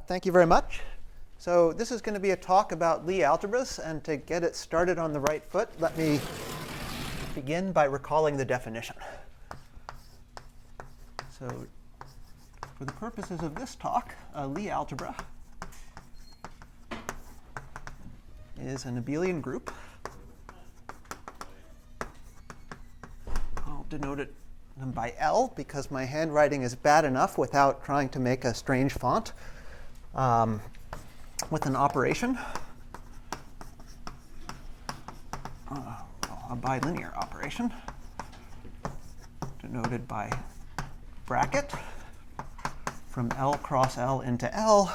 Thank you very much. So this is going to be a talk about Lie algebras. And to get it started on the right foot, let me begin by recalling the definition. So for the purposes of this talk, a Lie algebra is an abelian group. I'll denote it by L because my handwriting is bad enough without trying to make a strange font. With an operation, a bilinear operation, denoted by bracket from L cross L into L,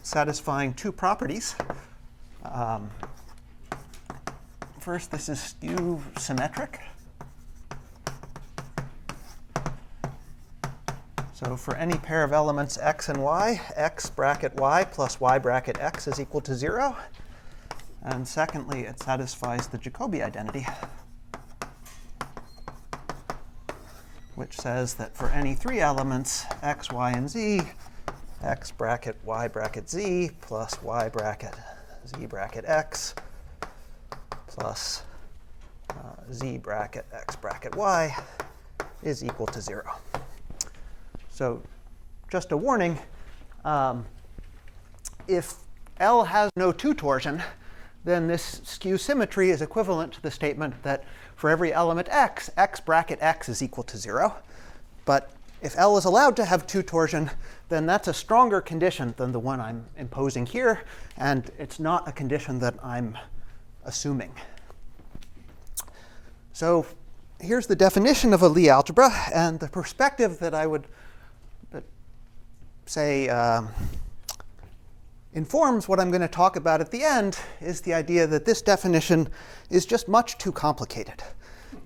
satisfying two properties. First, this is skew symmetric. So for any pair of elements x and y, x bracket y plus y bracket x is equal to 0. And secondly, it satisfies the Jacobi identity, which says that for any three elements, x, y, and z, x bracket y bracket z plus y bracket z bracket x plus z bracket x bracket y is equal to 0. So just a warning, if L has no two torsion, then this skew symmetry is equivalent to the statement that for every element x, x bracket x is equal to 0. But if L is allowed to have two torsion, then that's a stronger condition than the one I'm imposing here. And it's not a condition that I'm assuming. So here's the definition of a Lie algebra. And the perspective that I would say informs what I'm going to talk about at the end is the idea that this definition is just much too complicated.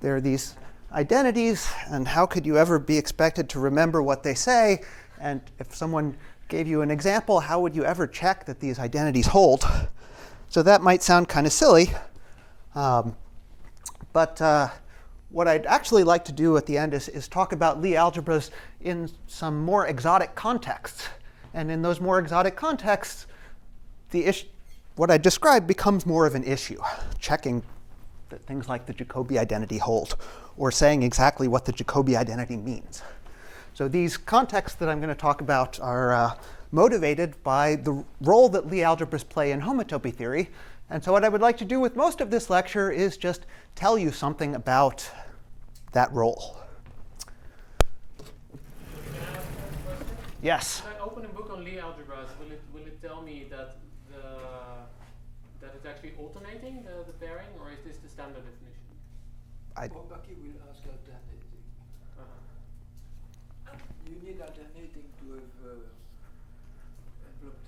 There are these identities, and how could you ever be expected to remember what they say? And if someone gave you an example, how would you ever check that these identities hold? So that might sound kind of silly. But what I'd actually like to do at the end is talk about Lie algebras in some more exotic contexts. And in those more exotic contexts, what I described becomes more of an issue, checking that things like the Jacobi identity hold, or saying exactly what the Jacobi identity means. So these contexts that I'm going to talk about are motivated by the role that Lie algebras play in homotopy theory. And so what I would like to do with most of this lecture is just tell you something about that role. Yes? If I open a book on Lie algebras, will it tell me that it's actually alternating the pairing, or is this the standard definition? Bucky will ask alternating. You need alternating to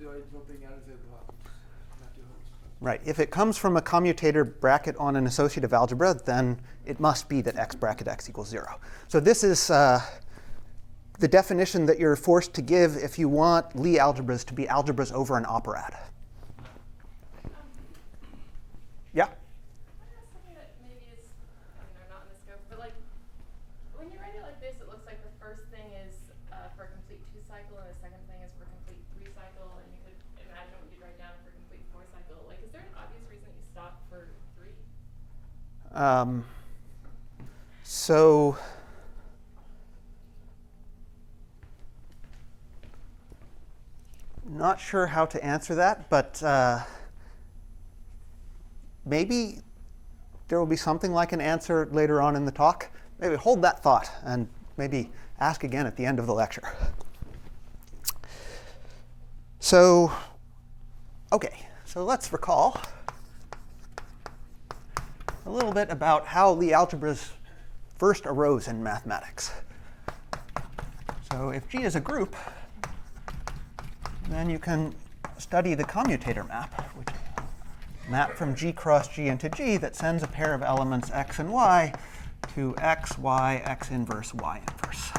have dropping algebra. Right. If it comes from a commutator bracket on an associative algebra, then it must be that x bracket x equals 0. So this is the definition that you're forced to give if you want Lie algebras to be algebras over an operad. Yeah? Something that maybe is, not in the scope, but like when you write it like this, it looks like the first thing is for a complete 2-cycle, and the second thing is for a complete 3-cycle, and you could imagine what you'd write down for a complete 4-cycle. Like, is there an obvious reason that you stop for 3? So not sure how to answer that, but maybe there will be something like an answer later on in the talk. Maybe hold that thought and maybe ask again at the end of the lecture. So, OK, so let's recall a little bit about how Lie algebras first arose in mathematics. So if G is a group, then you can study the commutator map, which map from G cross G into G that sends a pair of elements x and y to x, y, x inverse, y inverse.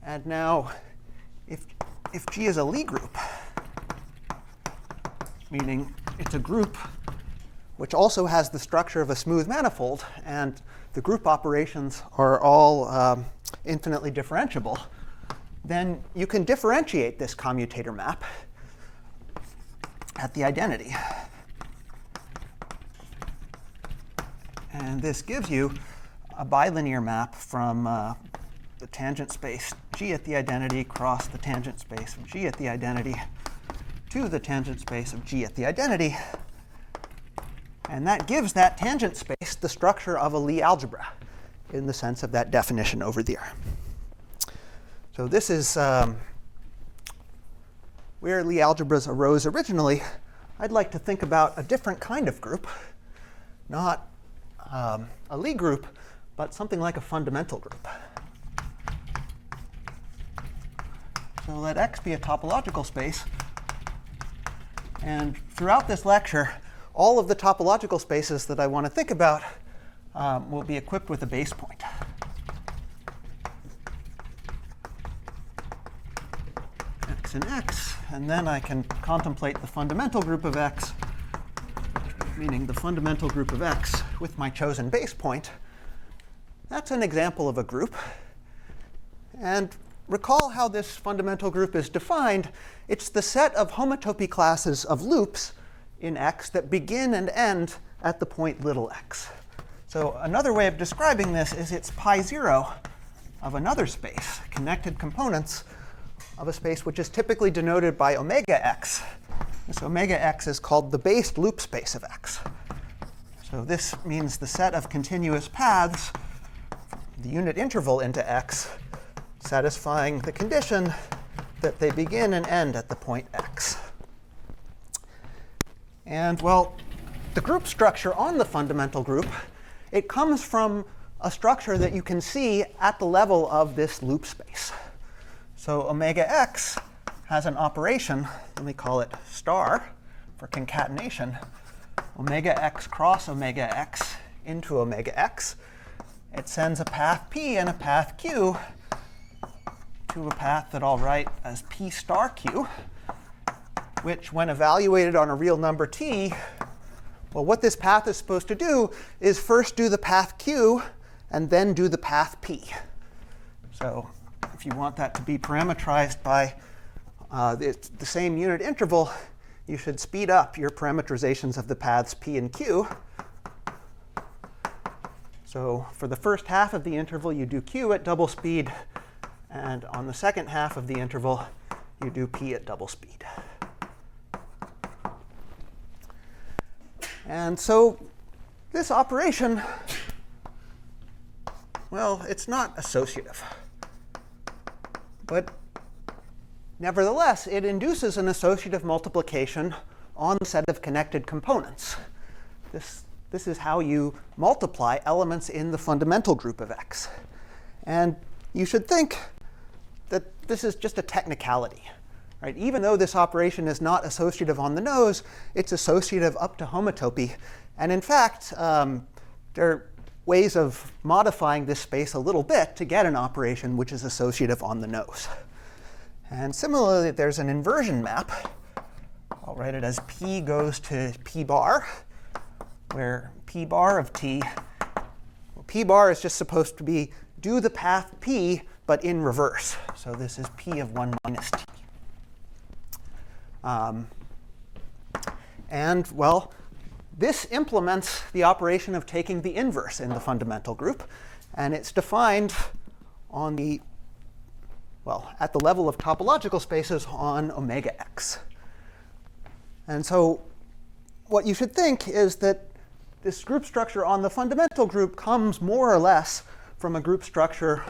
And now, if G is a Lie group, meaning it's a group which also has the structure of a smooth manifold, and the group operations are all infinitely differentiable, then you can differentiate this commutator map at the identity. And this gives you a bilinear map from the tangent space G at the identity cross the tangent space of G at the identity to the tangent space of G at the identity. And that gives that tangent space the structure of a Lie algebra in the sense of that definition over there. So this is where Lie algebras arose originally. I'd like to think about a different kind of group, not a Lie group, but something like a fundamental group. So let X be a topological space. And throughout this lecture, all of the topological spaces that I want to think about will be equipped with a base point. X and X. And then I can contemplate the fundamental group of X, meaning the fundamental group of X with my chosen base point. That's an example of a group. And recall how this fundamental group is defined. It's the set of homotopy classes of loops in X that begin and end at the point little x. So another way of describing this is it's pi 0 of another space, connected components of a space which is typically denoted by omega x. This omega x is called the based loop space of X. So this means the set of continuous paths, the unit interval into X, satisfying the condition that they begin and end at the point x. And well, the group structure on the fundamental group, it comes from a structure that you can see at the level of this loop space. So omega x has an operation, let me call it star for concatenation, omega x cross omega x into omega x. It sends a path p and a path q to a path that I'll write as p star q, which when evaluated on a real number t, well, what this path is supposed to do is first do the path q and then do the path p. So if you want that to be parameterized by the same unit interval, you should speed up your parameterizations of the paths p and q. So for the first half of the interval, you do q at double speed. And on the second half of the interval, you do p at double speed. And so this operation, well, it's not associative. But nevertheless, it induces an associative multiplication on the set of connected components. This is how you multiply elements in the fundamental group of X. And you should think that this is just a technicality. Right? Even though this operation is not associative on the nose, it's associative up to homotopy. And in fact, there are ways of modifying this space a little bit to get an operation which is associative on the nose. And similarly, there's an inversion map. I'll write it as p goes to p bar, where p bar of t, well, p bar is just supposed to be do the path p, but in reverse. So this is p of 1 minus t. And well, this implements the operation of taking the inverse in the fundamental group. And it's defined on the, well, at the level of topological spaces on omega x. And so what you should think is that this group structure on the fundamental group comes more or less from a group structure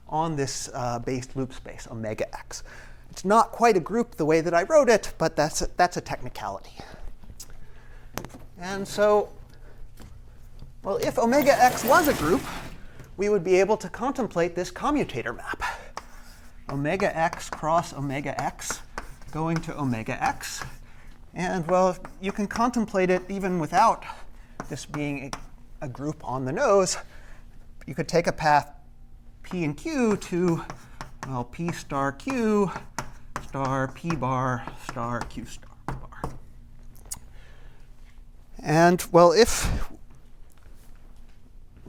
on this based loop space, omega x. It's not quite a group the way that I wrote it, but that's a technicality. And so, well, if omega x was a group, we would be able to contemplate this commutator map. Omega x cross omega x going to omega x. And, well, you can contemplate it even without this being a group on the nose. You could take a path p and q to, well, p star q star p bar star q star bar. And, well, if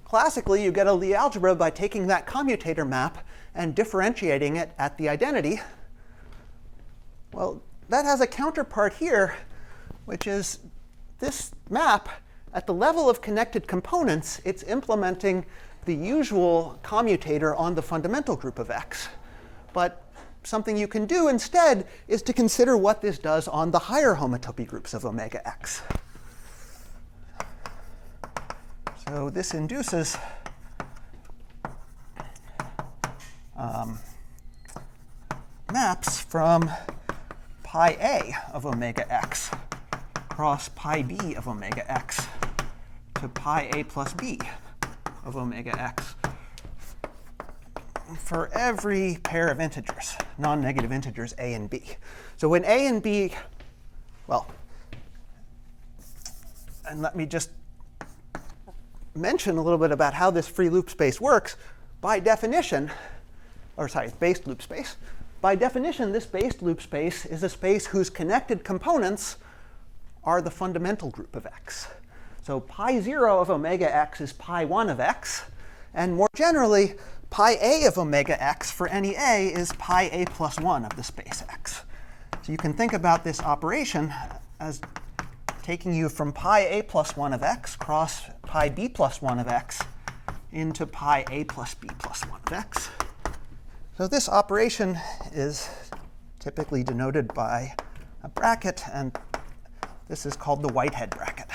classically you get a Lie algebra by taking that commutator map and differentiating it at the identity, well, that has a counterpart here, which is this map at the level of connected components. It's implementing the usual commutator on the fundamental group of X. But something you can do instead is to consider what this does on the higher homotopy groups of omega x. So this induces maps from pi a of omega x cross pi b of omega x to pi a plus b of omega x for every pair of integers, non-negative integers a and b. So when a and b, well, and let me just mention a little bit about how this free loop space works. By definition, or sorry, based loop space. By definition, this based loop space is a space whose connected components are the fundamental group of x. So pi 0 of omega x is pi 1 of x. And more generally, pi a of omega x for any a is pi a plus 1 of the space x. So you can think about this operation as taking you from pi a plus 1 of x cross pi b plus 1 of x into pi a plus b plus 1 of x. So this operation is typically denoted by a bracket, and this is called the Whitehead bracket.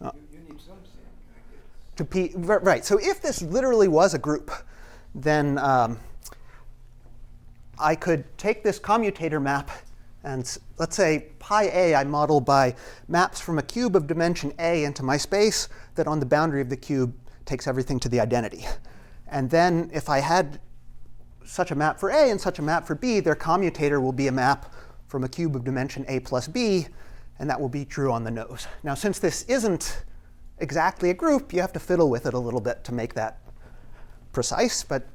You need something, I guess. To p, right. So if this literally was a group, then I could take this commutator map, and let's say pi a I model by maps from a cube of dimension a into my space that on the boundary of the cube takes everything to the identity. And then if I had such a map for a and such a map for b, their commutator will be a map from a cube of dimension a plus b, and that will be true on the nose. Now, since this isn't exactly a group, you have to fiddle with it a little bit to make that precise. But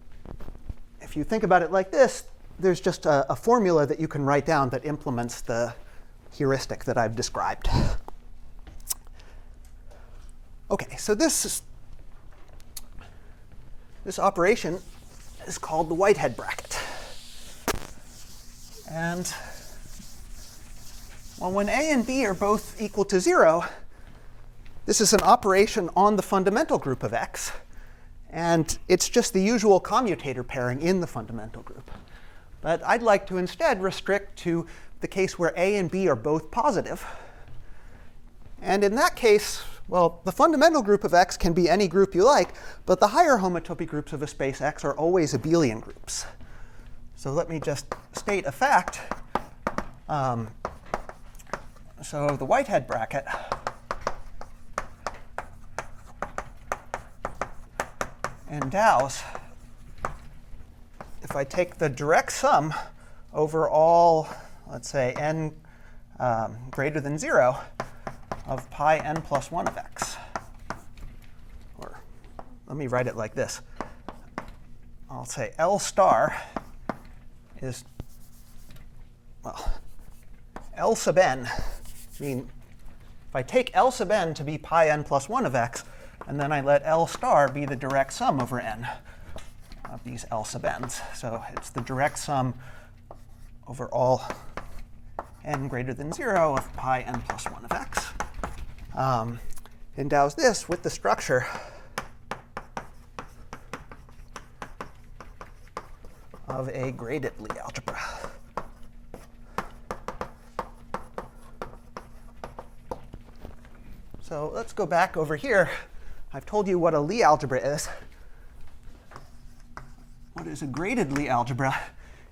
if you think about it like this, there's just a formula that you can write down that implements the heuristic that I've described. OK, so this operation is called the Whitehead bracket. And well, when a and b are both equal to 0, this is an operation on the fundamental group of x. And it's just the usual commutator pairing in the fundamental group. But I'd like to instead restrict to the case where a and b are both positive. And in that case, well, the fundamental group of x can be any group you like, but the higher homotopy groups of a space x are always abelian groups. So let me just state a fact. So the Whitehead bracket endows, if I take the direct sum over all, let's say, n greater than 0 of pi n plus 1 of x. Or let me write it like this. I'll say L star is, well, L sub n. I mean, if I take L sub n to be pi n plus 1 of x, and then I let L star be the direct sum over n of these L sub n's. So it's the direct sum over all n greater than 0 of pi n plus 1 of x. Endows this with the structure of a graded Lie algebra. So let's go back over here. I've told you what a Lie algebra is. What is a graded Lie algebra?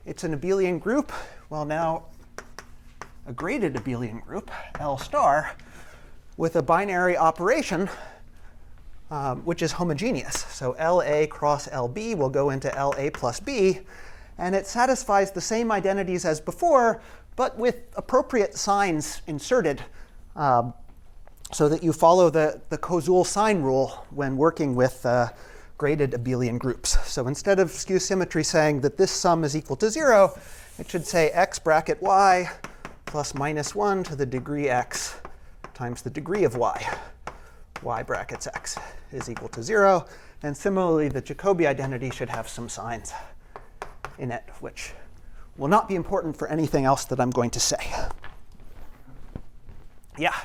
It's an abelian group. Well, now a graded abelian group, L star, with a binary operation, which is homogeneous. So LA cross LB will go into LA plus B. And it satisfies the same identities as before, but with appropriate signs inserted, so that you follow the Koszul sign rule when working with graded abelian groups. So instead of skew symmetry saying that this sum is equal to 0, it should say x bracket y plus minus 1 to the degree x times the degree of y brackets x is equal to 0. And similarly, the Jacobi identity should have some signs in it, which will not be important for anything else that I'm going to say. Yeah?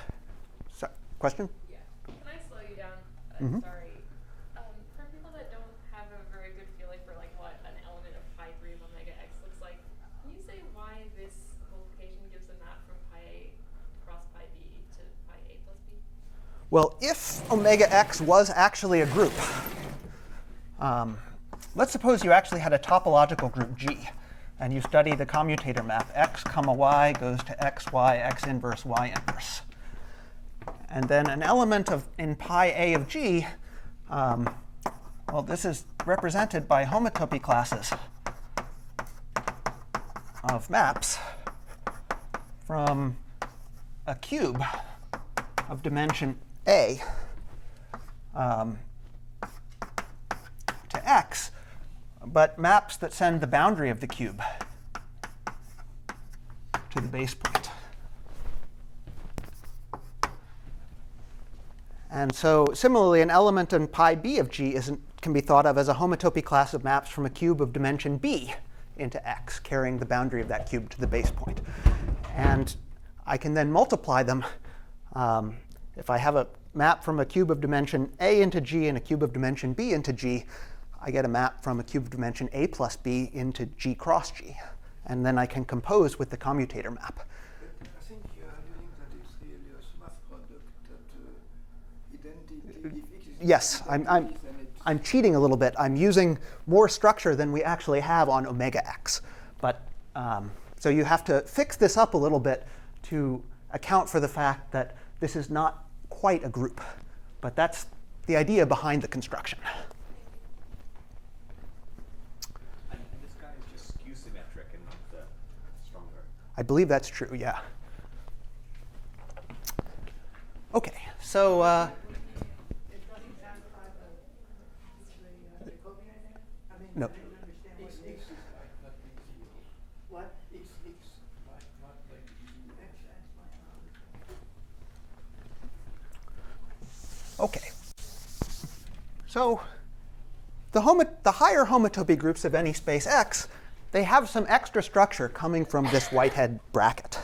So, question? Yeah. Can I slow you down? Mhm. Sorry. For people that don't have a very good feeling for like what an element of pi 3 of omega x looks like, can you say why this multiplication gives a map from pi a cross pi b to pi a plus b? Well, if omega x was actually a group, let's suppose you actually had a topological group G, and you study the commutator map x comma y goes to x, y, x inverse, y inverse. And then an element in pi a of G, well, this is represented by homotopy classes of maps from a cube of dimension a to x, but maps that send the boundary of the cube to the base point. And so similarly, an element in pi b of G can be thought of as a homotopy class of maps from a cube of dimension b into x, carrying the boundary of that cube to the base point. And I can then multiply them. If I have a map from a cube of dimension a into G and a cube of dimension b into G, I get a map from a cube of dimension a plus b into G cross G. And then I can compose with the commutator map. But I think you are arguing that it's really a smart product that identity. If X is Yes, identity, then it's I'm cheating a little bit. I'm using more structure than we actually have on omega x. But so you have to fix this up a little bit to account for the fact that this is not quite a group. But that's the idea behind the construction. And this guy is just skew symmetric and not the stronger. I believe that's true, yeah. OK, so It doesn't satisfy the Jacobi identity? I mean, No. I didn't understand what it is. What? X might not like zero. X satisfies OK. So the higher homotopy groups of any space X, they have some extra structure coming from this Whitehead bracket.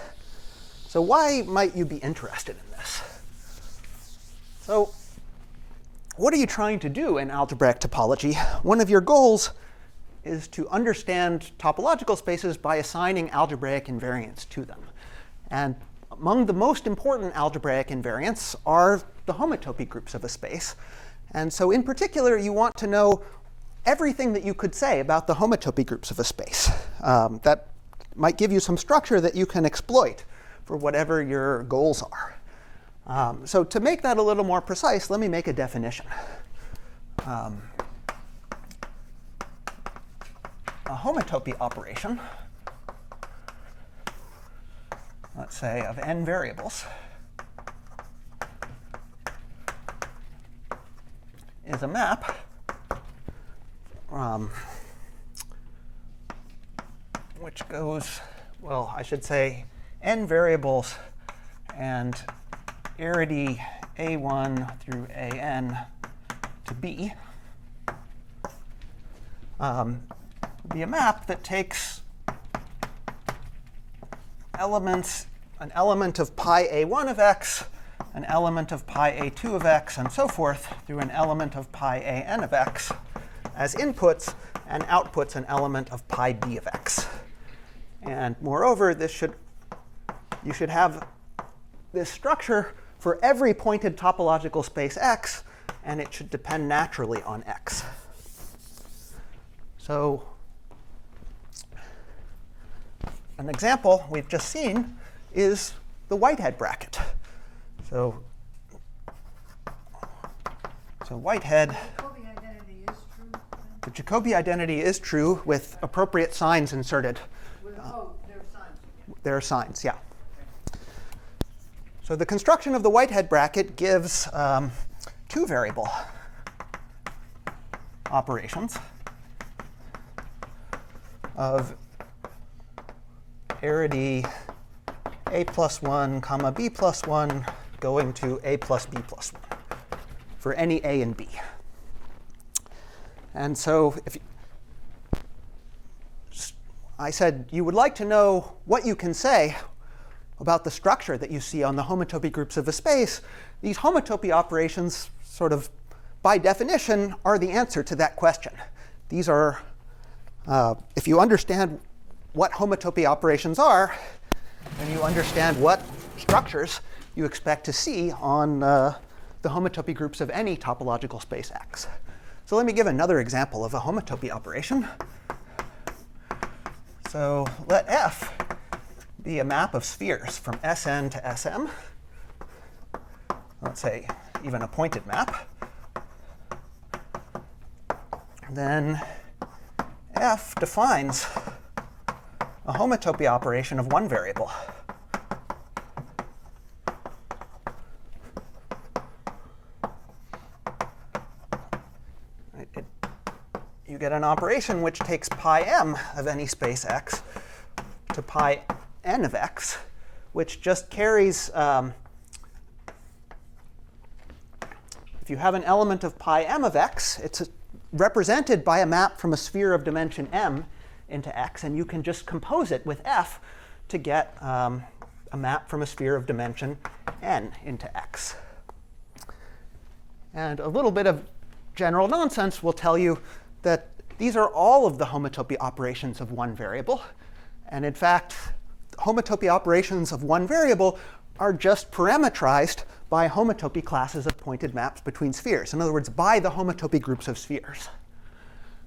So why might you be interested in this? So what are you trying to do in algebraic topology? One of your goals is to understand topological spaces by assigning algebraic invariants to them. And among the most important algebraic invariants are the homotopy groups of a space. And so in particular, you want to know everything that you could say about the homotopy groups of a space. That might give you some structure that you can exploit for whatever your goals are. So to make that a little more precise, let me make a definition. A homotopy operation, let's say of n variables, is a map which goes, well, I should say n variables and arity a1 through an to b be a map that takes elements, an element of pi a1 of x, an element of pi a2 of x, and so forth, through an element of pi an of x as inputs, and outputs an element of pi b of x. And moreover, you should have this structure for every pointed topological space x, and it should depend naturally on x. So an example we've just seen is the Whitehead bracket. So Whitehead, Jacobi identity is true. the Jacobi identity is true with appropriate signs inserted. There are signs again. There are signs, yeah. So the construction of the Whitehead bracket gives two variable operations of arity a plus 1, comma, b plus 1, going to a plus b plus 1 for any a and b. And so if I said you would like to know what you can say about the structure that you see on the homotopy groups of a space, these homotopy operations sort of by definition are the answer to that question. These are, if you understand what homotopy operations are, and you understand what structures you expect to see on the homotopy groups of any topological space X. So let me give another example of a homotopy operation. So let F be a map of spheres from Sn to Sm. Let's say even a pointed map. Then F defines a homotopy operation of one variable. You get an operation which takes pi m of any space X to pi n of X, which just carries, if you have an element of pi m of X, it's represented by a map from a sphere of dimension m into X, and you can just compose it with F to get a map from a sphere of dimension n into X. And a little bit of general nonsense will tell you that these are all of the homotopy operations of one variable. And in fact, homotopy operations of one variable are just parametrized by homotopy classes of pointed maps between spheres. In other words, by the homotopy groups of spheres.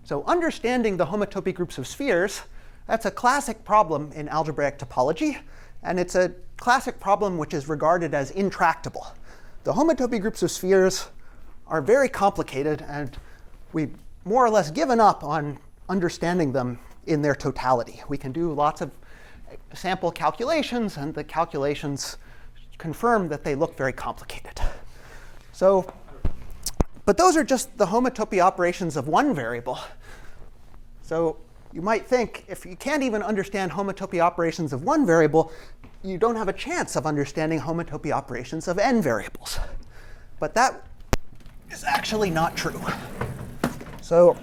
So understanding the homotopy groups of spheres, that's a classic problem in algebraic topology. And it's a classic problem which is regarded as intractable. The homotopy groups of spheres are very complicated, and we've more or less given up on understanding them in their totality. We can do lots of sample calculations, and the calculations confirm that they look very complicated. So, but those are just the homotopy operations of one variable. So you might think if you can't even understand homotopy operations of one variable, you don't have a chance of understanding homotopy operations of n variables. But that is actually not true. So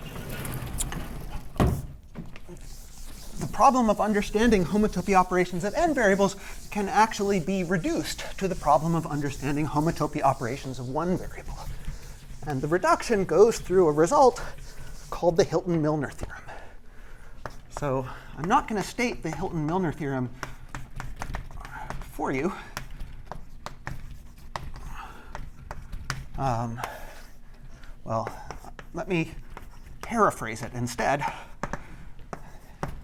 the problem of understanding homotopy operations of n variables can actually be reduced to the problem of understanding homotopy operations of one variable. And the reduction goes through a result called the Hilton-Milner theorem. So I'm not going to state the Hilton-Milner theorem for you. Well, let me paraphrase it instead.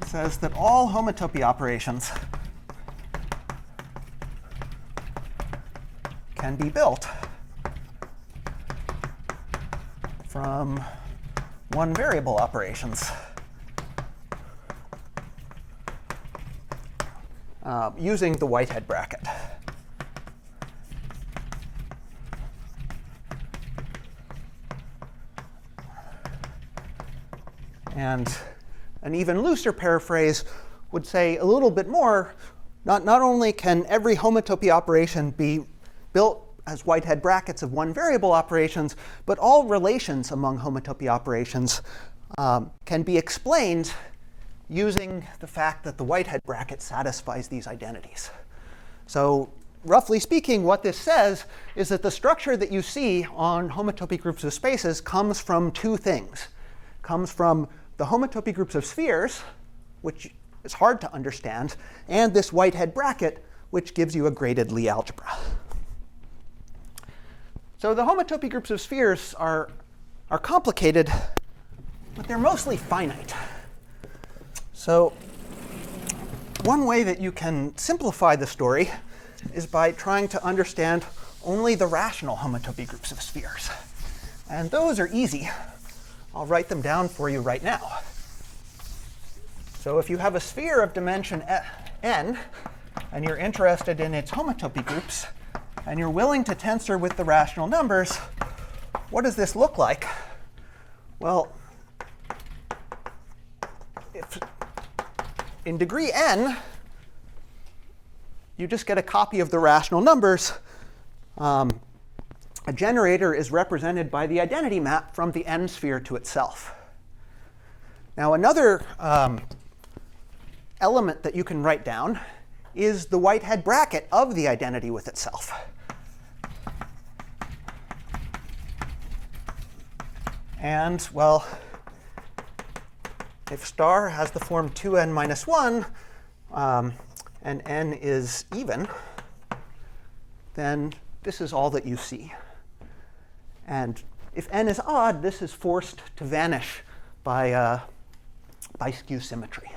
It says that all homotopy operations can be built from one variable operations using the Whitehead bracket. And an even looser paraphrase would say a little bit more. Not only can every homotopy operation be built as Whitehead brackets of one variable operations, but all relations among homotopy operations can be explained using the fact that the Whitehead bracket satisfies these identities. So roughly speaking, what this says is that the structure that you see on homotopy groups of spaces comes from two things. It comes from the homotopy groups of spheres, which is hard to understand, and this Whitehead bracket, which gives you a graded Lie algebra. So the homotopy groups of spheres are complicated, but they're mostly finite. So one way that you can simplify the story is by trying to understand only the rational homotopy groups of spheres. And those are easy. I'll write them down for you right now. So if you have a sphere of dimension n, and you're interested in its homotopy groups, and you're willing to tensor with the rational numbers, what does this look like? Well, if in degree n, you just get a copy of the rational numbers. A generator is represented by the identity map from the n sphere to itself. Now, another element that you can write down is the Whitehead bracket of the identity with itself. And, well, if star has the form 2n minus 1, and n is even, then this is all that you see. And if n is odd, this is forced to vanish by skew symmetry.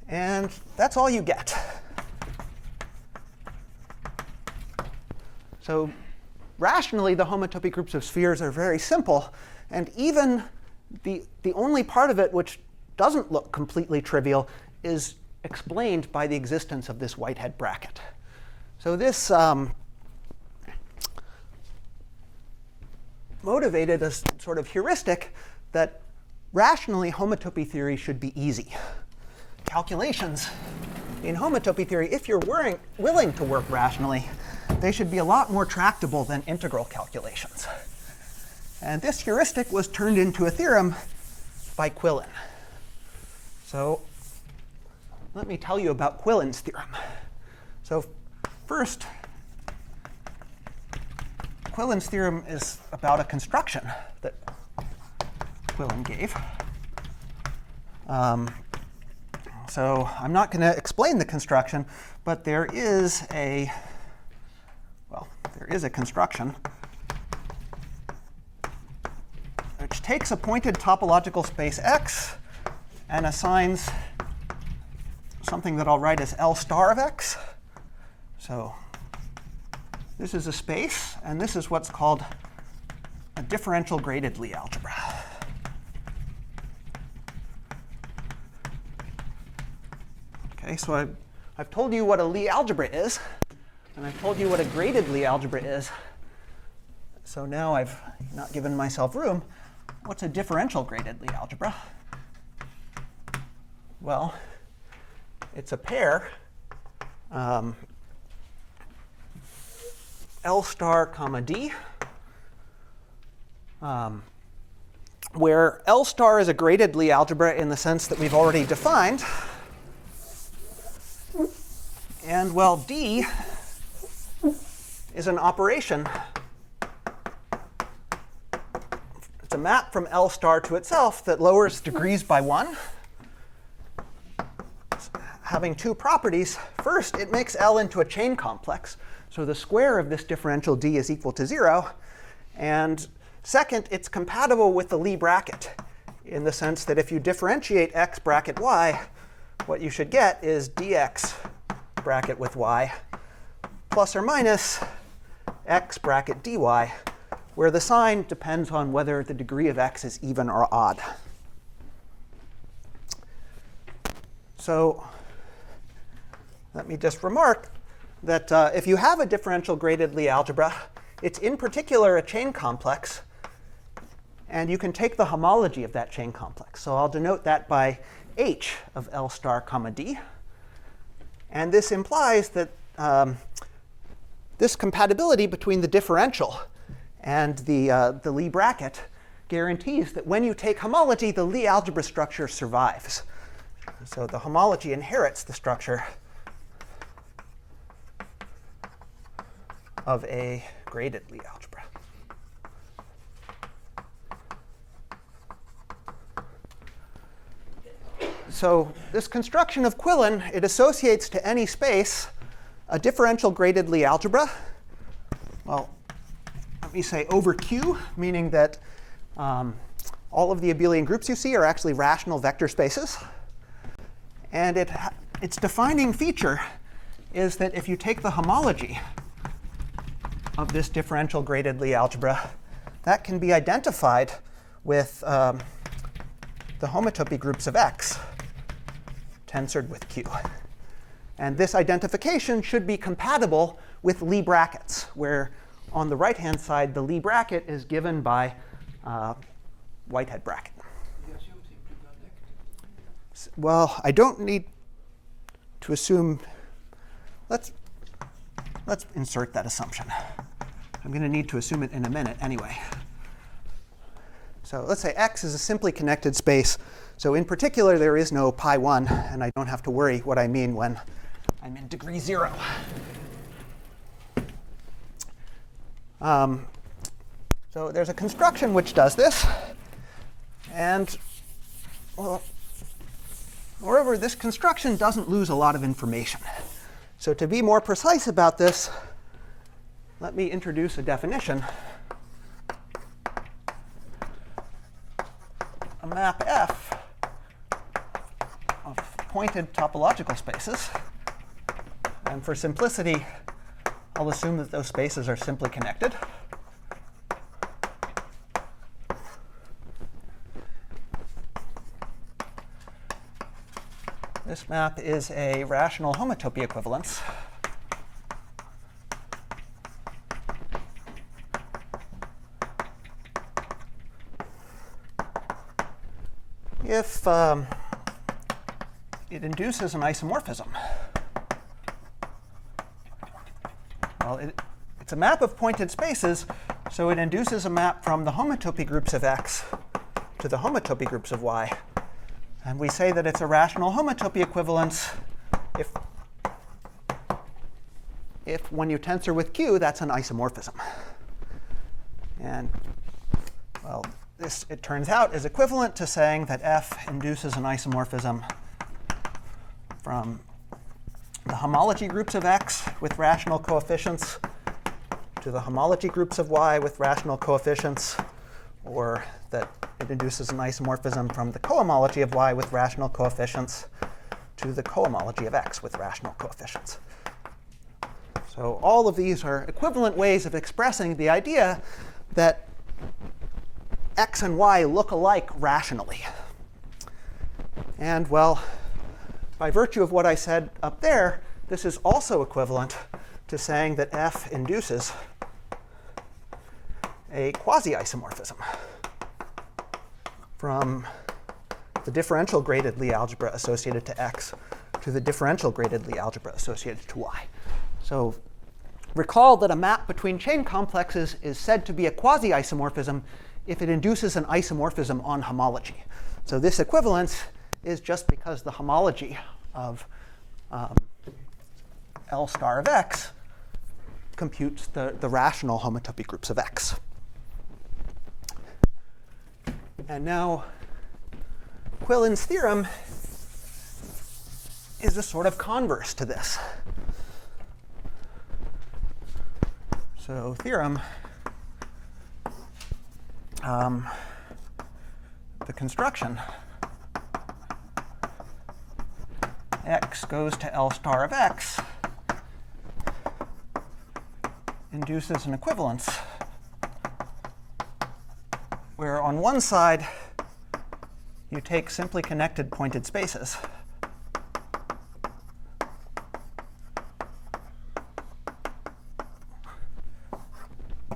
And that's all you get. So rationally, the homotopy groups of spheres are very simple. And even the only part of it which doesn't look completely trivial is explained by the existence of this Whitehead bracket. So this motivated a sort of heuristic that rationally homotopy theory should be easy. Calculations in homotopy theory, if you're willing to work rationally, they should be a lot more tractable than integral calculations. And this heuristic was turned into a theorem by Quillin. So let me tell you about Quillens Theorem. So first, Quillens Theorem is about a construction that Quillin gave. So I'm not going to explain the construction, but there is a construction which takes a pointed topological space X and assigns something that I'll write as L star of X. So this is a space, and this is what's called a differential graded Lie algebra. Okay, so I've told you what a Lie algebra is, and I've told you what a graded Lie algebra is. So now I've not given myself room. What's a differential graded Lie algebra? Well, it's a pair L star comma D, where L star is a graded Lie algebra in the sense that we've already defined. And, well, D is an operation. It's a map from L star to itself that lowers degrees by 1. Having two properties. First, it makes L into a chain complex. So the square of this differential D is equal to 0. And second, it's compatible with the Lie bracket in the sense that if you differentiate x bracket y, what you should get is dx bracket with y plus or minus x bracket dy, where the sign depends on whether the degree of x is even or odd. So let me just remark that if you have a differential graded Lie algebra, it's in particular a chain complex. And you can take the homology of that chain complex. So I'll denote that by h of L star comma D. And this implies that this compatibility between the differential and the Lie bracket guarantees that when you take homology, the Lie algebra structure survives. So the homology inherits the structure of a graded Lie algebra. So this construction of Quillin, it associates to any space a differential graded Lie algebra. Well, let me say over Q, meaning that all of the abelian groups you see are actually rational vector spaces. And its defining feature is that if you take the homology of this differential graded Lie algebra, that can be identified with the homotopy groups of X tensored with Q. And this identification should be compatible with Lie brackets, where on the right-hand side, the Lie bracket is given by Whitehead bracket. Well, I don't need to assume let's insert that assumption. I'm going to need to assume it in a minute anyway. So let's say X is a simply connected space. So in particular, there is no pi1, and I don't have to worry what I mean when I'm in degree 0. So there's a construction which does this. And well, moreover, this construction doesn't lose a lot of information. So to be more precise about this, let me introduce a definition. A map F of pointed topological spaces. And for simplicity, I'll assume that those spaces are simply connected. This map is a rational homotopy equivalence. If it induces an isomorphism. Well, it's a map of pointed spaces, so it induces a map from the homotopy groups of X to the homotopy groups of Y. And we say that it's a rational homotopy equivalence if when you tensor with Q, that's an isomorphism. And, well, this, it turns out, is equivalent to saying that F induces an isomorphism from the homology groups of X with rational coefficients to the homology groups of Y with rational coefficients, or that it induces an isomorphism from the cohomology of Y with rational coefficients to the cohomology of X with rational coefficients. So all of these are equivalent ways of expressing the idea that X and Y look alike rationally. And, well, by virtue of what I said up there, this is also equivalent to saying that F induces a quasi-isomorphism from the differential graded Lie algebra associated to X to the differential graded Lie algebra associated to Y. So recall that a map between chain complexes is said to be a quasi-isomorphism if it induces an isomorphism on homology. So this equivalence is just because the homology of L star of X computes the rational homotopy groups of X. And now Quilllens theorem is a sort of converse to this. So theorem, the construction, X goes to L star of X, induces an equivalence where on one side you take simply connected pointed spaces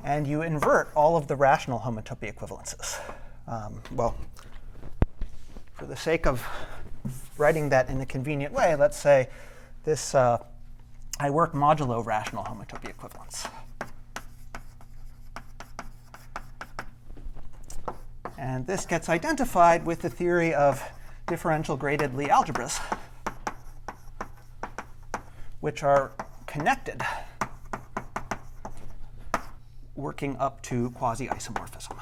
and you invert all of the rational homotopy equivalences. Well, for the sake of writing that in a convenient way, let's say this I work modulo rational homotopy equivalence. And this gets identified with the theory of differential graded Lie algebras, which are connected working up to quasi-isomorphism.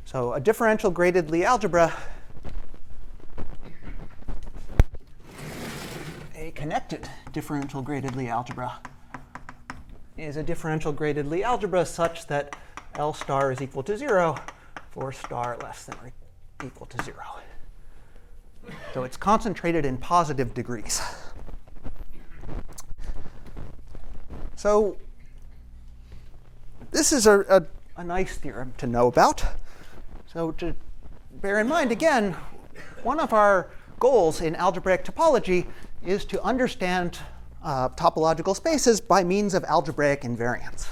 So a differential graded Lie algebra, a connected differential graded Lie algebra, is a differential graded Lie algebra such that L star is equal to 0 for star less than or equal to 0. So it's concentrated in positive degrees. So this is a nice theorem to know about. So to bear in mind, again, one of our goals in algebraic topology is to understand topological spaces by means of algebraic invariants.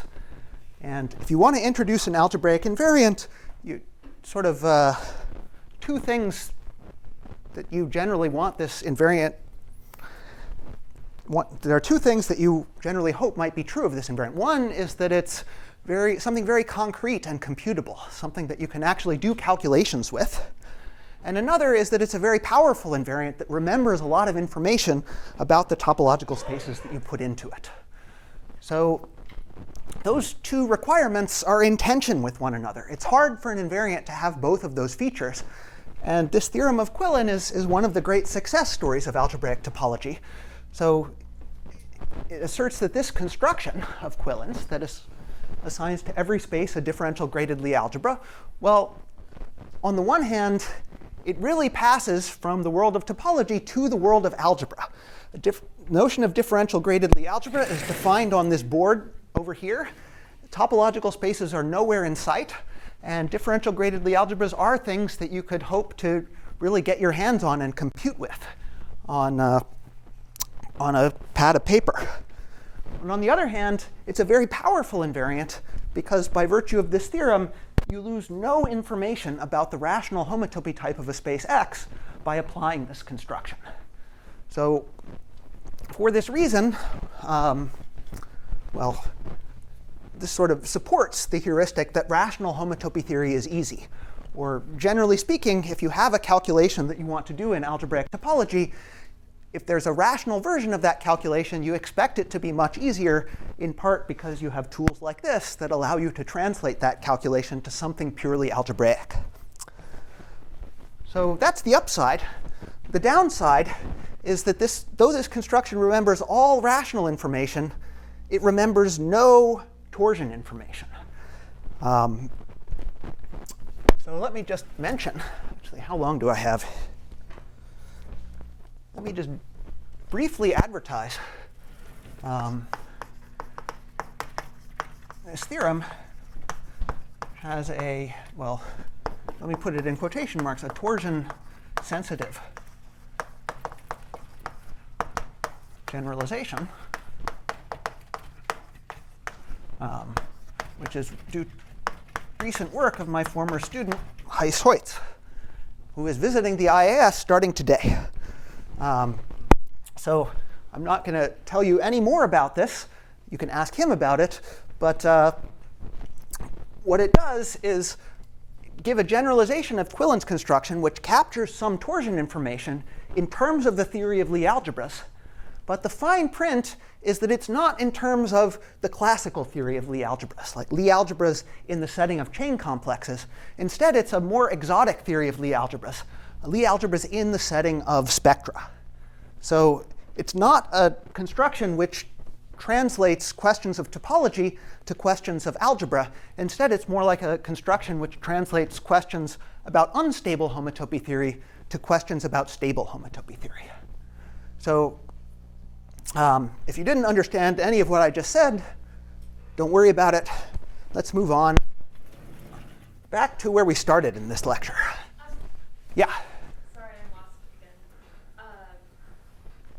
And if you want to introduce an algebraic invariant, you sort of two things that you generally want this invariant there are two things that you generally hope might be true of this invariant. One is that it's something very concrete and computable, something that you can actually do calculations with. And another is that it's a very powerful invariant that remembers a lot of information about the topological spaces that you put into it. So those two requirements are in tension with one another. It's hard for an invariant to have both of those features. And this theorem of Quillin is one of the great success stories of algebraic topology. So it asserts that this construction of Quillens that assigns to every space a differential graded Lie algebra, well, on the one hand, it really passes from the world of topology to the world of algebra. The notion of differential graded Lie algebra is defined on this board over here. Topological spaces are nowhere in sight. And differential graded Lie algebras are things that you could hope to really get your hands on and compute with on a pad of paper. And on the other hand, it's a very powerful invariant because by virtue of this theorem, you lose no information about the rational homotopy type of a space X by applying this construction. So for this reason, well, this sort of supports the heuristic that rational homotopy theory is easy. Or generally speaking, if you have a calculation that you want to do in algebraic topology, if there's a rational version of that calculation, you expect it to be much easier, in part because you have tools like this that allow you to translate that calculation to something purely algebraic. So that's the upside. The downside is that though this construction remembers all rational information, it remembers no torsion information. So let me just mention, actually, how long do I have? Let me just briefly advertise this theorem has a, well, let me put it in quotation marks, a torsion-sensitive generalization, which is due to recent work of my former student, Heis Hoytz, who is visiting the IAS starting today. So I'm not going to tell you any more about this. You can ask him about it. But what it does is give a generalization of Quillen's construction, which captures some torsion information in terms of the theory of Lie algebras. But the fine print is that it's not in terms of the classical theory of Lie algebras, like Lie algebras in the setting of chain complexes. Instead, it's a more exotic theory of Lie algebras, Lie algebras in the setting of spectra. So it's not a construction which translates questions of topology to questions of algebra. Instead, it's more like a construction which translates questions about unstable homotopy theory to questions about stable homotopy theory. So if you didn't understand any of what I just said, don't worry about it. Let's move on back to where we started in this lecture. Yeah? Sorry, I'm lost again.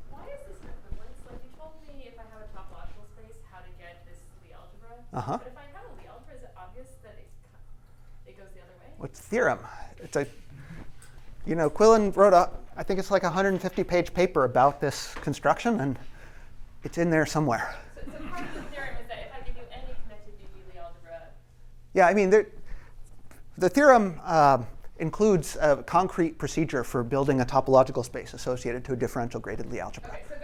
Why is this an equivalence? Like, you told me if I have a topological space, how to get this Lie algebra. But if I have a Lie algebra, is it obvious that it goes the other way? What's the theorem? It's a, you know, Quillin wrote I think it's like a 150-page paper about this construction, and it's in there somewhere. So part of the theorem is that if I give you any connected DB Lie algebra. Yeah, I mean, the theorem includes a concrete procedure for building a topological space associated to a differential graded Lie algebra. Okay, so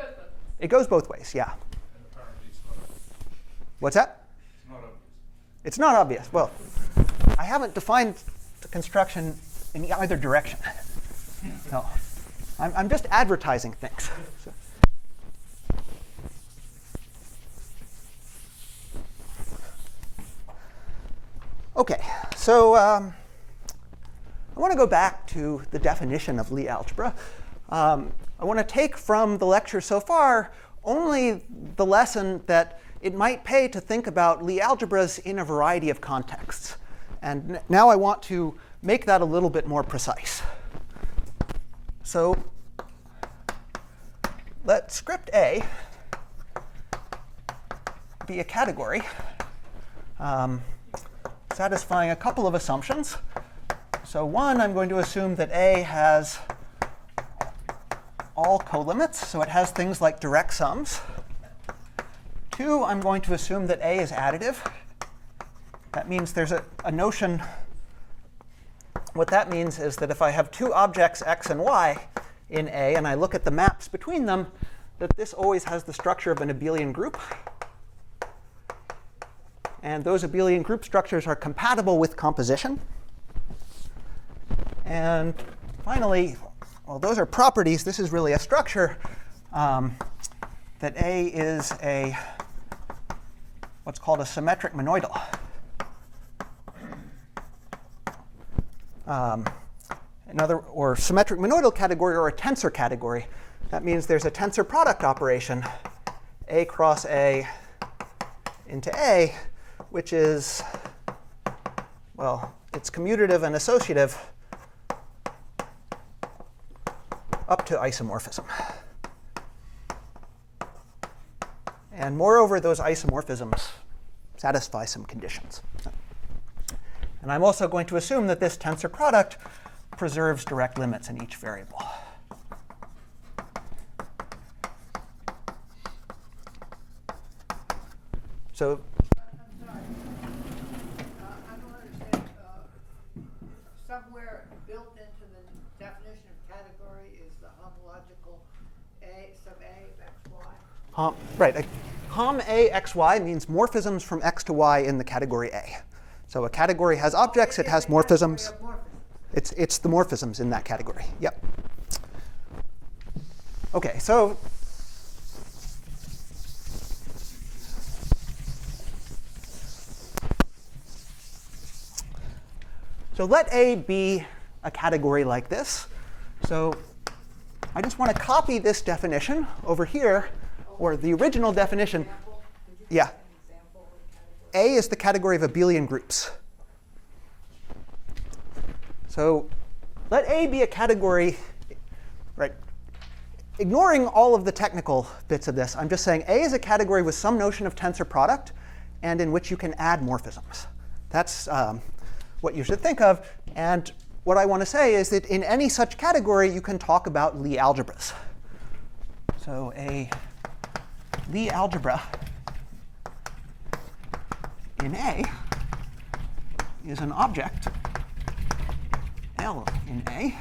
it goes both ways. It goes both ways, yeah. And apparently it's not obvious. What's that? It's not obvious. It's not obvious. Well, I haven't defined the construction in either direction. No, I'm just advertising things. So. OK, so I want to go back to the definition of Lie algebra. I want to take from the lecture so far only the lesson that it might pay to think about Lie algebras in a variety of contexts. And now I want to make that a little bit more precise. So let script A be a category satisfying a couple of assumptions. So one, I'm going to assume that A has all colimits, so it has things like direct sums. 2, I'm going to assume that A is additive. That means there's a notion. What that means is that if I have two objects, x and y, in A, and I look at the maps between them, that this always has the structure of an abelian group. And those abelian group structures are compatible with composition. And finally, well, those are properties. This is really a structure. That A is what's called a symmetric monoidal. Or symmetric monoidal category, or a tensor category. That means there's a tensor product operation, A cross A into A, which is, well, it's commutative and associative up to isomorphism. And moreover, those isomorphisms satisfy some conditions. And I'm also going to assume that this tensor product preserves direct limits in each variable. So I'm sorry. I don't understand. Somewhere built into the definition of category is the homological A sub A of xy. Right. Hom A xy means morphisms from x to y in the category A. So a category has objects, it has morphisms. It's the morphisms in that category. Yep. OK, so let A be a category like this. So I just want to copy this definition over here, or the original definition. Yeah. A is the category of abelian groups. So let A be a category, right? Ignoring all of the technical bits of this, I'm just saying A is a category with some notion of tensor product and in which you can add morphisms. That's what you should think of. And what I want to say is that in any such category, you can talk about Lie algebras. So a Lie algebra in A is an object L in A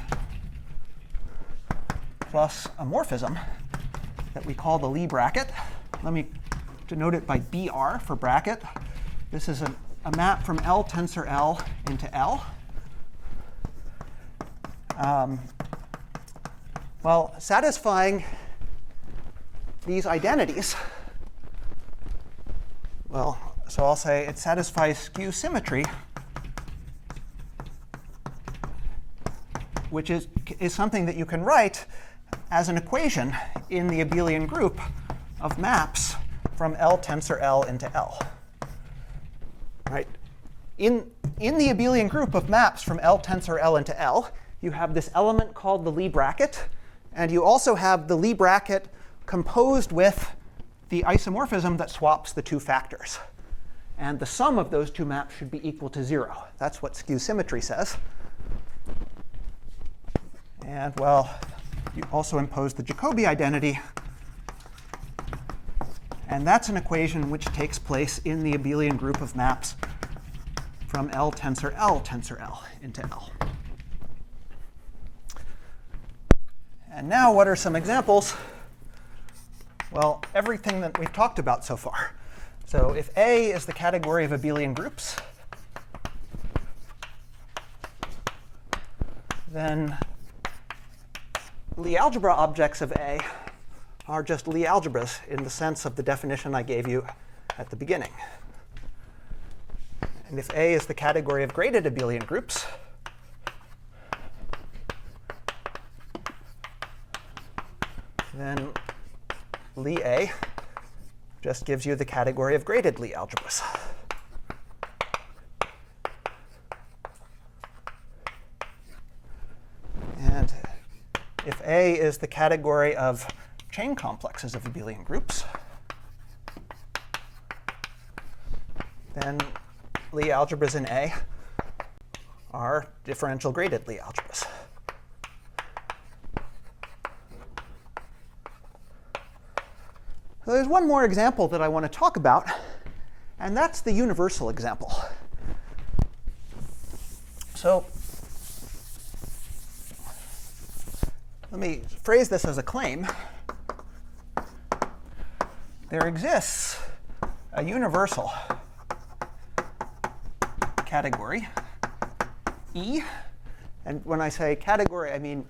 plus a morphism that we call the Lie bracket. Let me denote it by BR for bracket. This is a map from L tensor L into L. Well, satisfying these identities, well, so I'll say it satisfies skew symmetry, which is something that you can write as an equation in the abelian group of maps from L tensor L into L. Right? In the abelian group of maps from L tensor L into L, you have this element called the Lie bracket, and you also have the Lie bracket composed with the isomorphism that swaps the two factors. And the sum of those two maps should be equal to 0. That's what skew symmetry says. And, well, you also impose the Jacobi identity. And that's an equation which takes place in the abelian group of maps from L tensor L into L. And now what are some examples? Well, everything that we've talked about so far. So if A is the category of abelian groups, then Lie algebra objects of A are just Lie algebras in the sense of the definition I gave you at the beginning. And if A is the category of graded abelian groups, then Lie A just gives you the category of graded Lie algebras. And if A is the category of chain complexes of abelian groups, then Lie algebras in A are differential graded Lie algebras. So there's one more example that I want to talk about, and that's the universal example. So let me phrase this as a claim. There exists a universal category E. And when I say category, I mean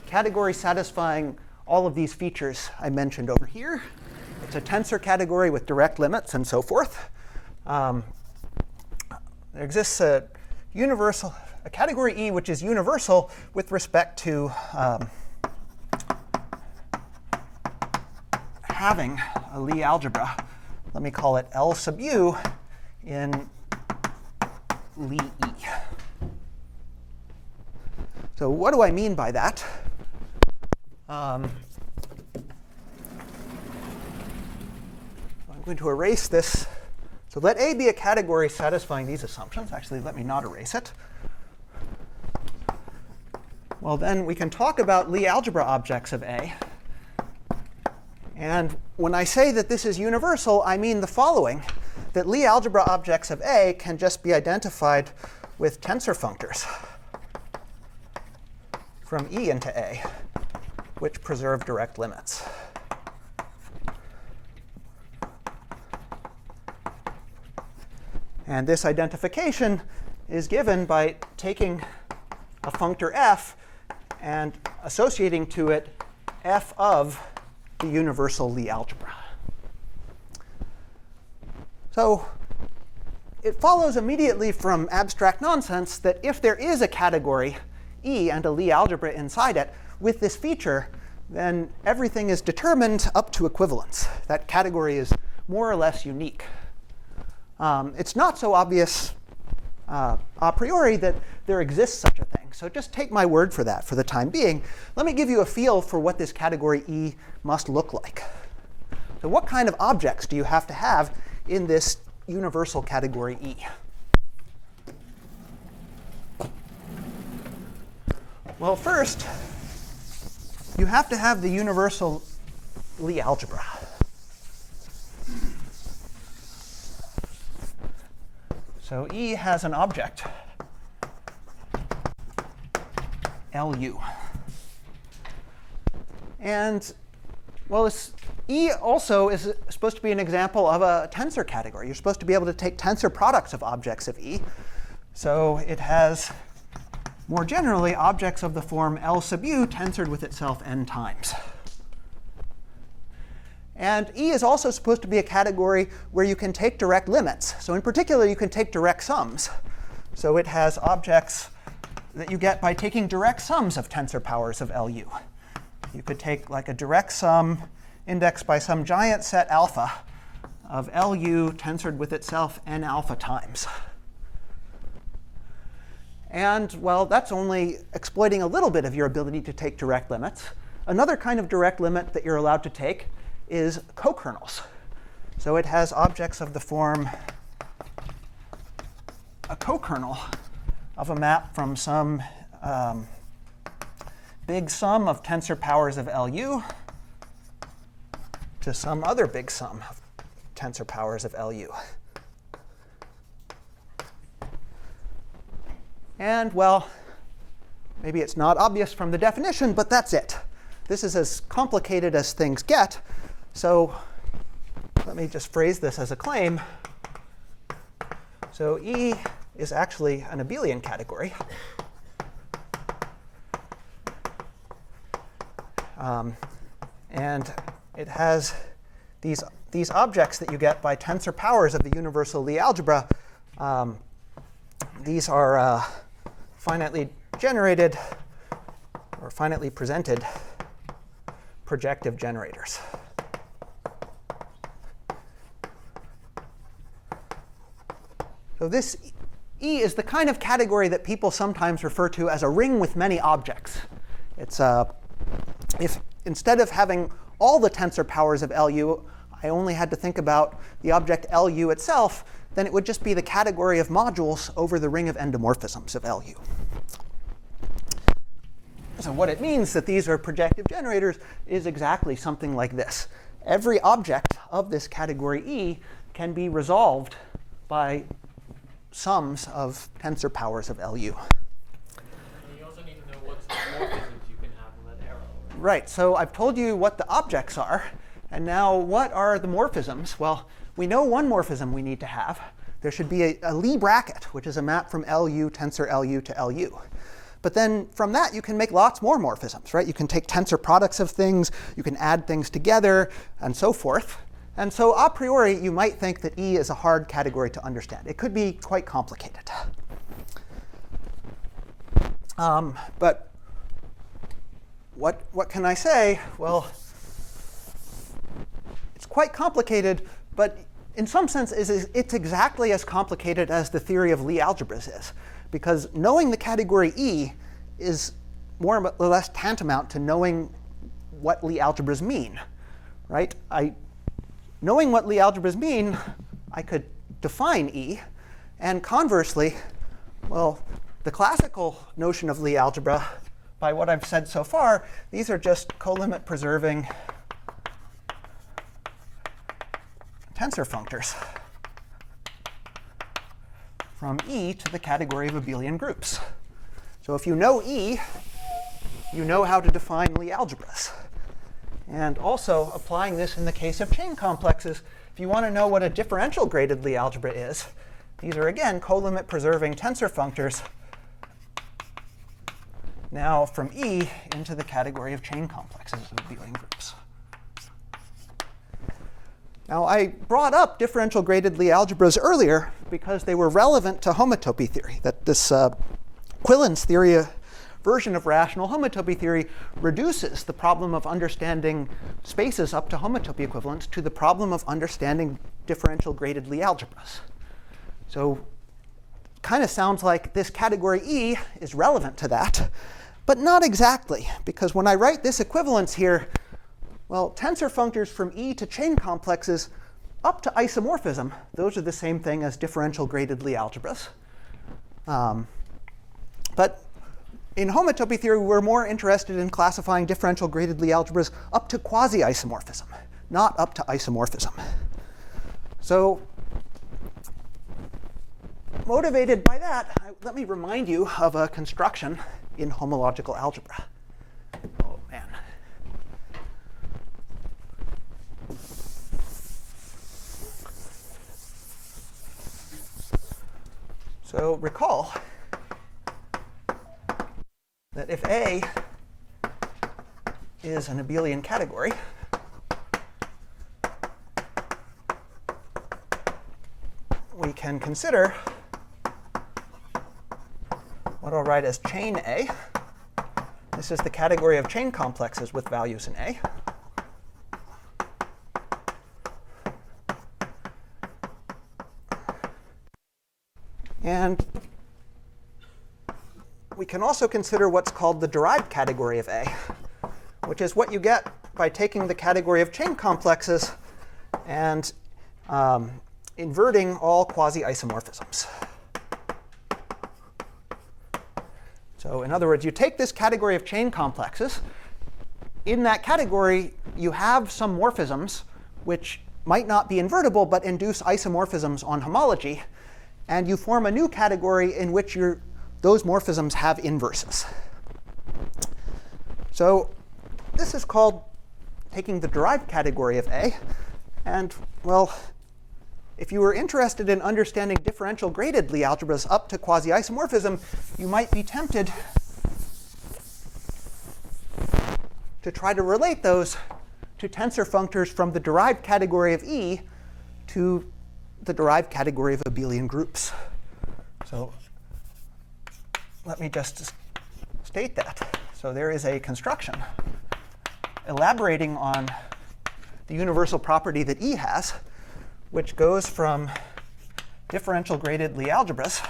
category satisfying all of these features I mentioned over here. It's a tensor category with direct limits and so forth. There exists a category E which is universal with respect to having a Lie algebra. Let me call it L sub u in Lie E. So what do I mean by that? I'm going to erase this. So let A be a category satisfying these assumptions. Actually, let me not erase it. Well, then we can talk about Lie algebra objects of A. And when I say that this is universal, I mean the following, that Lie algebra objects of A can just be identified with tensor functors from E into A, which preserve direct limits. And this identification is given by taking a functor f and associating to it f of the universal Lie algebra. So it follows immediately from abstract nonsense that if there is a category E and a Lie algebra inside it with this feature, then everything is determined up to equivalence. That category is more or less unique. It's not so obvious a priori that there exists such a thing. So just take my word for that for the time being. Let me give you a feel for what this category E must look like. So what kind of objects do you have to have in this universal category E? Well, first, you have to have the universal Lie algebra. So E has an object, Lu. And, well, E also is supposed to be an example of a tensor category. You're supposed to be able to take tensor products of objects of E. So it has, more generally, objects of the form L sub u tensored with itself n times. And E is also supposed to be a category where you can take direct limits. So in particular, you can take direct sums. So it has objects that you get by taking direct sums of tensor powers of Lu. You could take like a direct sum indexed by some giant set alpha of Lu tensored with itself n alpha times. And, well, that's only exploiting a little bit of your ability to take direct limits. Another kind of direct limit that you're allowed to take is cokernels. So it has objects of the form a cokernel of a map from some big sum of tensor powers of Lu to some other big sum of tensor powers of Lu. And, well, maybe it's not obvious from the definition, but that's it. This is as complicated as things get. So let me just phrase this as a claim. So E is actually an abelian category. And it has these objects that you get by tensor powers of the universal Lie algebra. These are finitely generated or finitely presented projective generators. So this E is the kind of category that people sometimes refer to as a ring with many objects. It's if instead of having all the tensor powers of Lu, I only had to think about the object Lu itself, then it would just be the category of modules over the ring of endomorphisms of Lu. So what it means that these are projective generators is exactly something like this. every object of this category E can be resolved by sums of tensor powers of LU. And you also need to know what morphisms you can have on that arrow. Right, so I've told you what the objects are. And now what are the morphisms? Well, we know one morphism we need to have. There should be a Lie bracket, which is a map from LU, tensor LU to LU. But then from that, you can make lots more morphisms, right? You can take tensor products of things, you can add things together, and so forth. And so a priori, you might think that E is a hard category to understand. It could be quite complicated. But what can I say? Well, it's quite complicated, but in some sense, it's exactly as complicated as the theory of Lie algebras is. Because knowing the category E is more or less tantamount to knowing what Lie algebras mean, right? Knowing what Lie algebras mean, I could define E. And conversely, well, the classical notion of Lie algebra, by what I've said so far, these are just colimit preserving tensor functors from E to the category of abelian groups. So if you know E, you know how to define Lie algebras. And also, applying this in the case of chain complexes, if you want to know what a differential graded Lie algebra is, these are, again, colimit preserving tensor functors now from E into the category of chain complexes of abelian groups. Now, I brought up differential graded Lie algebras earlier because they were relevant to homotopy theory, that this Quillens theory version of rational homotopy theory reduces the problem of understanding spaces up to homotopy equivalence to the problem of understanding differential graded Lie algebras. So it kind of sounds like this category E is relevant to that, but not exactly, because when I write this equivalence here, well, tensor functors from E to chain complexes up to isomorphism, those are the same thing as differential graded Lie algebras. But in homotopy theory, we're more interested in classifying differential graded Lie algebras up to quasi-isomorphism, not up to isomorphism. So motivated by that, let me remind you of a construction in homological algebra. Oh, man. So recall that if A is an abelian category, we can consider what I'll write as chain A. This is the category of chain complexes with values in A. And we can also consider what's called the derived category of A, which is what you get by taking the category of chain complexes and inverting all quasi-isomorphisms. So in other words, you take this category of chain complexes. In that category, you have some morphisms which might not be invertible but induce isomorphisms on homology. And you form a new category in which those morphisms have inverses. So this is called taking the derived category of A. And well, if you were interested in understanding differential graded Lie algebras up to quasi-isomorphism, you might be tempted to try to relate those to tensor functors from the derived category of E to the derived category of abelian groups. So let me just state that. So there is a construction elaborating on the universal property that E has, which goes from differential graded Lie algebras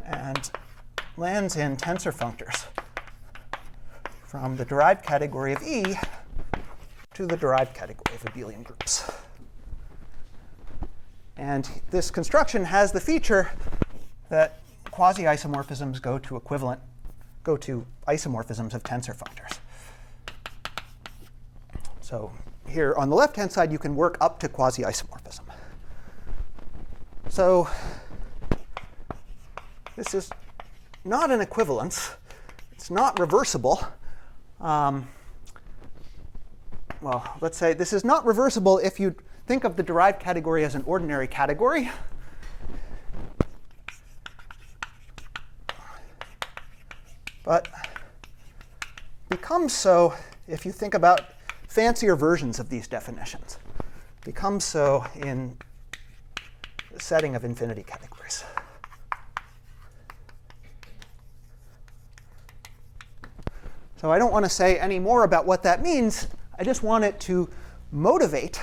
and lands in tensor functors from the derived category of E to the derived category of abelian groups. And this construction has the feature that quasi-isomorphisms go to equivalent go to isomorphisms of tensor functors. So here on the left-hand side, you can work up to quasi-isomorphism. So this is not an equivalence. It's not reversible. Well, let's say this is not reversible if you think of the derived category as an ordinary category. But becomes so if you think about fancier versions of these definitions. Becomes so in the setting of infinity categories. So I don't want to say any more about what that means. I just want it to motivate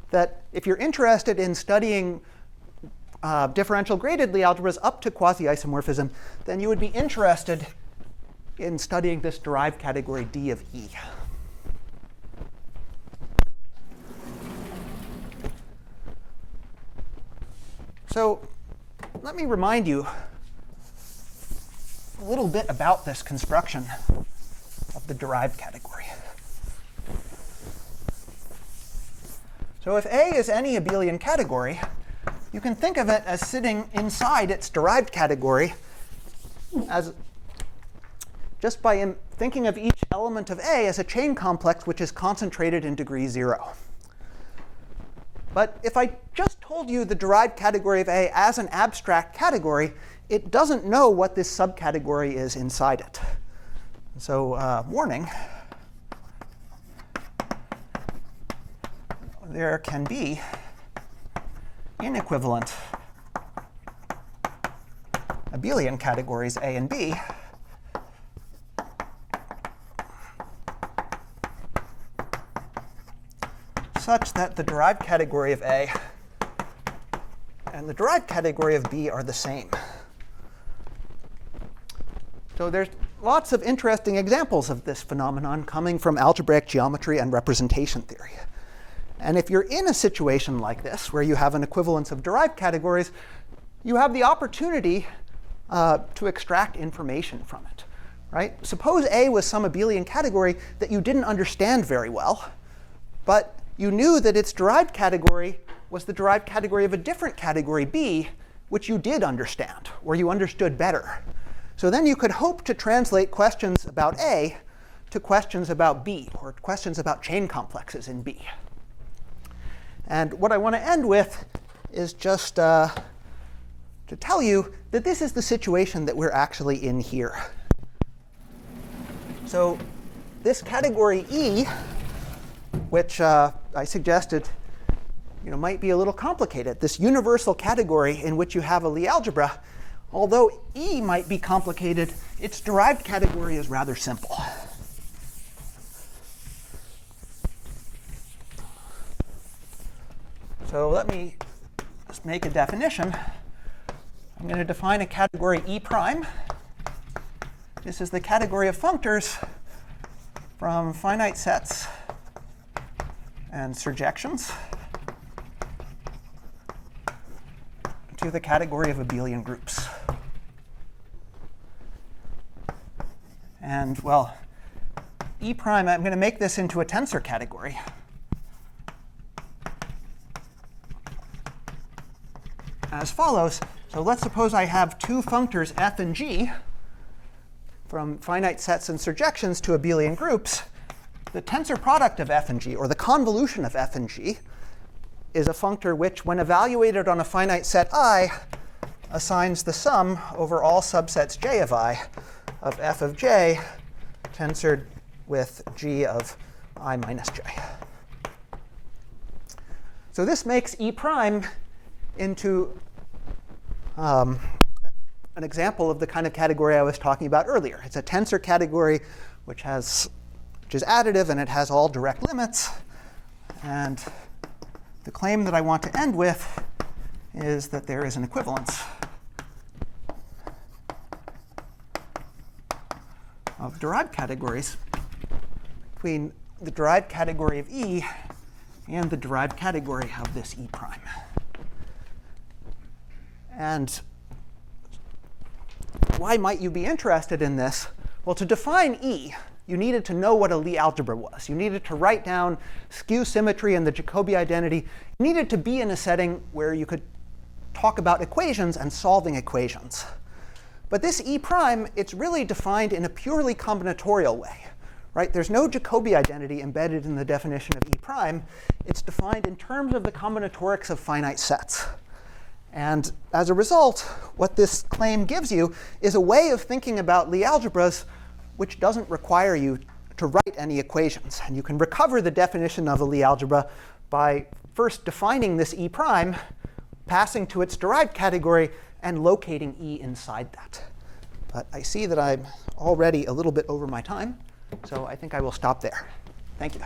that if you're interested in studying differential graded Lie algebras up to quasi-isomorphism, then you would be interested in studying this derived category D of E. So let me remind you a little bit about this construction of the derived category. So if A is any abelian category, you can think of it as sitting inside its derived category as just by thinking of each element of A as a chain complex which is concentrated in degree 0. But if I just told you the derived category of A as an abstract category, it doesn't know what this subcategory is inside it. So warning, there can be inequivalent abelian categories A and B such that the derived category of A and the derived category of B are the same. So there's lots of interesting examples of this phenomenon coming from algebraic geometry and representation theory. And if you're in a situation like this, where you have an equivalence of derived categories, you have the opportunity to extract information from it. Right? Suppose A was some abelian category that you didn't understand very well, but you knew that its derived category was the derived category of a different category B, which you did understand, or you understood better. So then you could hope to translate questions about A to questions about B, or questions about chain complexes in B. And what I want to end with is just to tell you that this is the situation that we're actually in here. So this category E, which I suggested might be a little complicated, this universal category in which you have a Lie algebra, although E might be complicated, its derived category is rather simple. So let me just make a definition. I'm going to define a category E prime. This is the category of functors from finite sets and surjections to the category of abelian groups. And well, E prime, I'm going to make this into a tensor category. As follows. So let's suppose I have two functors f and g from finite sets and surjections to abelian groups. The tensor product of f and g, or the convolution of f and g, is a functor which, when evaluated on a finite set I, assigns the sum over all subsets j of I of f of j tensored with g of I minus j. So this makes E prime into an example of the kind of category I was talking about earlier. It's a tensor category which is additive, and it has all direct limits. And the claim that I want to end with is that there is an equivalence of derived categories between the derived category of E and the derived category of this E prime. And why might you be interested in this? Well, to define E, you needed to know what a Lie algebra was. You needed to write down skew symmetry and the Jacobi identity. You needed to be in a setting where you could talk about equations and solving equations. But this E prime, it's really defined in a purely combinatorial way. Right? There's no Jacobi identity embedded in the definition of E prime. It's defined in terms of the combinatorics of finite sets. And as a result, what this claim gives you is a way of thinking about Lie algebras which doesn't require you to write any equations. And you can recover the definition of a Lie algebra by first defining this E prime, passing to its derived category, and locating E inside that. But I see that I'm already a little bit over my time. So I think I will stop there. Thank you.